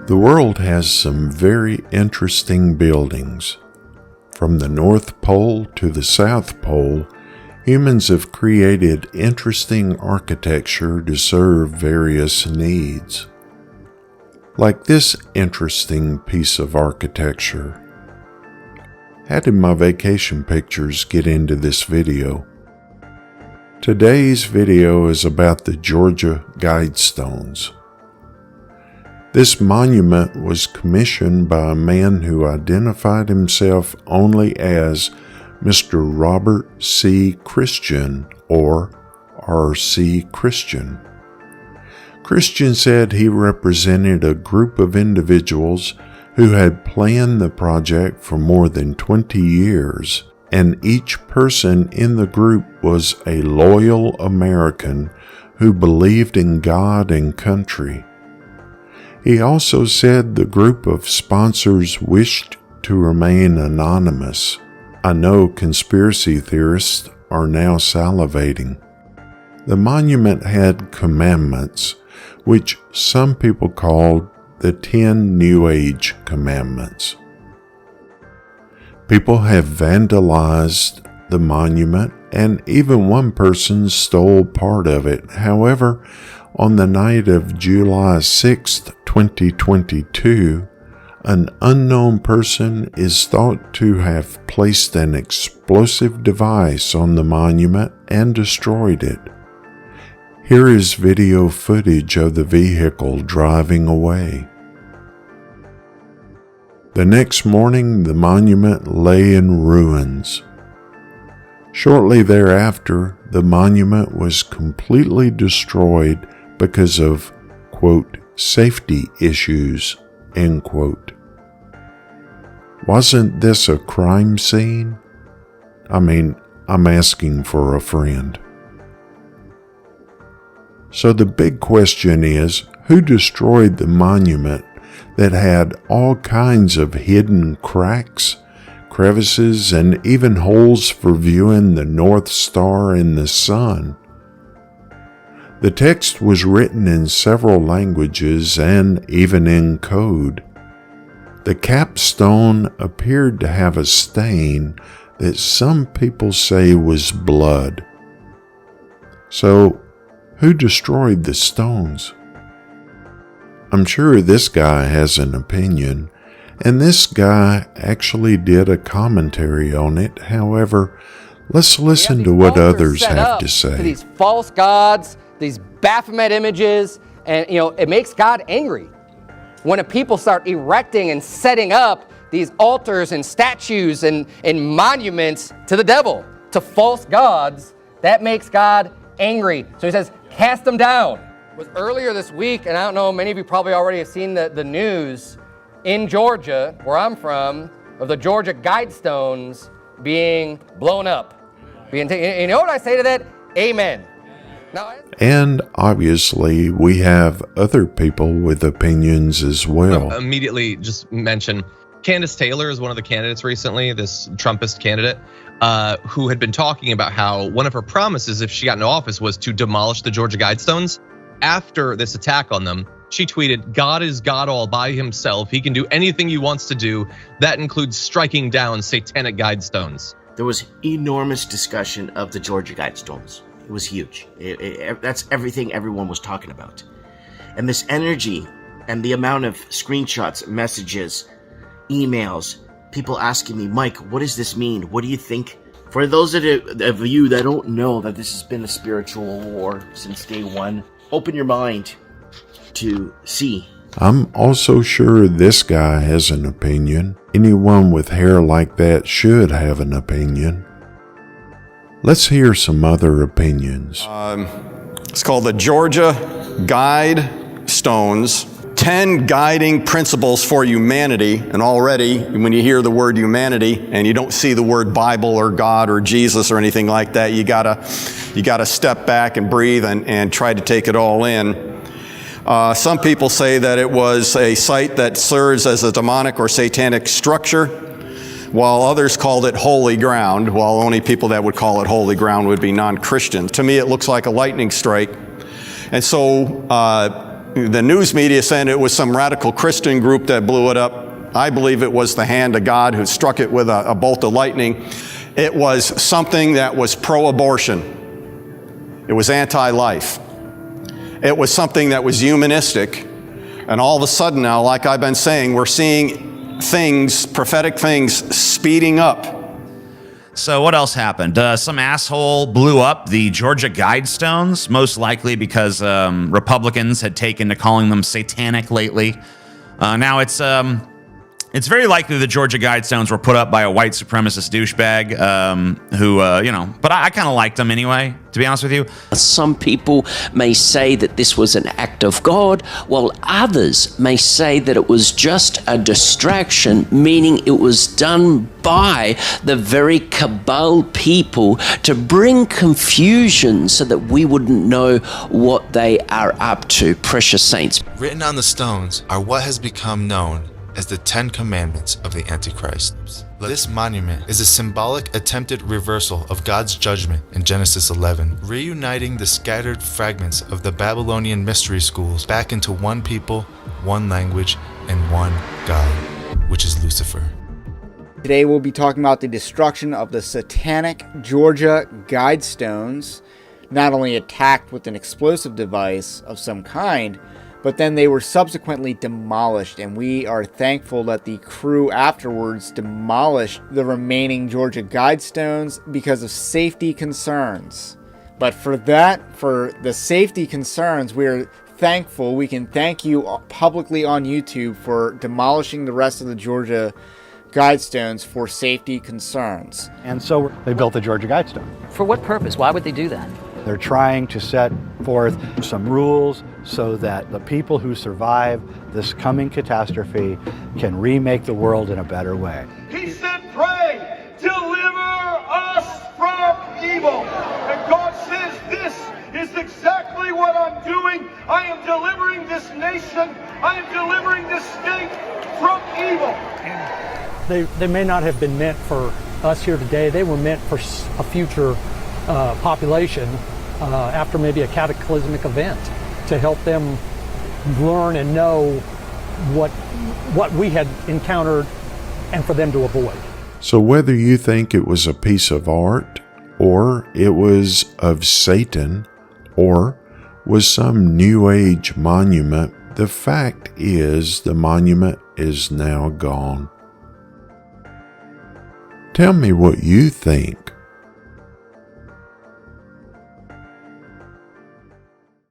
The world has some very interesting buildings. From the North Pole to the South Pole, humans have created interesting architecture to serve various needs. Like this interesting piece of architecture. How did my vacation pictures get into this video? Today's video is about the Georgia Guidestones. This monument was commissioned by a man who identified himself only as Mr. Robert C. Christian, or R.C. Christian. Christian said he represented a group of individuals who had planned the project for more than 20 years, and each person in the group was a loyal American who believed in God and country. He also said the group of sponsors wished to remain anonymous. I know conspiracy theorists are now salivating. The monument had commandments, which some people called the 10 New Age Commandments. People have vandalized the monument, and even one person stole part of it. However, on the night of July 6, 2022, an unknown person is thought to have placed an explosive device on the monument and destroyed it. Here is video footage of the vehicle driving away. The next morning, the monument lay in ruins. Shortly thereafter, the monument was completely destroyed because of, quote, safety issues, end quote. Wasn't this a crime scene? I'm asking for a friend. So the big question is, who destroyed the monument that had all kinds of hidden cracks, crevices, and even holes for viewing the North Star in the sun? The text was written in several languages and even in code. The capstone appeared to have a stain that some people say was blood. So, who destroyed the stones? I'm sure this guy has an opinion, and this guy actually did a commentary on it. However, let's listen to what others have to say. To these false gods, these Baphomet images, and it makes God angry when a people start erecting and setting up these altars and statues and monuments to the devil, to false gods. That makes God angry. So he says, cast them down. It was earlier this week, and I don't know, many of you probably already have seen the news in Georgia, where I'm from, of the Georgia Guidestones being blown up. You know what I say to that? Amen. And obviously, we have other people with opinions as well. Immediately just mention, Candace Taylor is one of the candidates recently, this Trumpist candidate, who had been talking about how one of her promises if she got into office was to demolish the Georgia Guidestones. After this attack on them, she tweeted, "God is God all by himself. He can do anything he wants to do. That includes striking down satanic Guidestones." There was enormous discussion of the Georgia Guidestones. It was huge. That's everything everyone was talking about. And this energy and the amount of screenshots, messages, emails, people asking me, Mike, what does this mean? What do you think? For those of you that don't know that this has been a spiritual war since day one, open your mind to see. I'm also sure this guy has an opinion. Anyone with hair like that should have an opinion. Let's hear some other opinions. It's called the Georgia Guidestones, 10 Guiding Principles for Humanity. And already, when you hear the word humanity and you don't see the word Bible or God or Jesus or anything like that, you gotta step back and breathe and try to take it all in. Some people say that it was a site that serves as a demonic or satanic structure, while others called it holy ground. While only people that would call it holy ground would be non-Christians. To me, it looks like a lightning strike. And so, the news media saying it was some radical Christian group that blew it up. I believe it was the hand of God who struck it with a bolt of lightning. It was something that was pro-abortion. It was anti-life. It was something that was humanistic. And all of a sudden now, like I've been saying, we're seeing things, prophetic things, speeding up. So what else happened? Some asshole blew up the Georgia Guidestones, most likely because Republicans had taken to calling them satanic lately. Now it's very likely the Georgia Guidestones were put up by a white supremacist douchebag who, but I kind of liked him anyway, to be honest with you. Some people may say that this was an act of God, while others may say that it was just a distraction, meaning it was done by the very cabal people to bring confusion so that we wouldn't know what they are up to, precious saints. Written on the stones are what has become known as the 10 Commandments of the Antichrist. This monument is a symbolic attempted reversal of God's judgment in Genesis 11, reuniting the scattered fragments of the Babylonian mystery schools back into one people, one language, and one God, which is Lucifer. Today we'll be talking about the destruction of the Satanic Georgia Guidestones, not only attacked with an explosive device of some kind, but then they were subsequently demolished, and we are thankful that the crew afterwards demolished the remaining Georgia Guidestones because of safety concerns. But for the safety concerns, we're thankful. We can thank you publicly on YouTube for demolishing the rest of the Georgia Guidestones for safety concerns. And so they built the Georgia Guidestone. For what purpose? Why would they do that? They're trying to set forth some rules so that the people who survive this coming catastrophe can remake the world in a better way. He said, pray, deliver us from evil. And God says, this is exactly what I'm doing. I am delivering this nation. I am delivering this state from evil. They may not have been meant for us here today. They were meant for a future population after maybe a cataclysmic event, to help them learn and know what we had encountered and for them to avoid. So whether you think it was a piece of art, or it was of Satan, or was some New Age monument, the fact is the monument is now gone. Tell me what you think.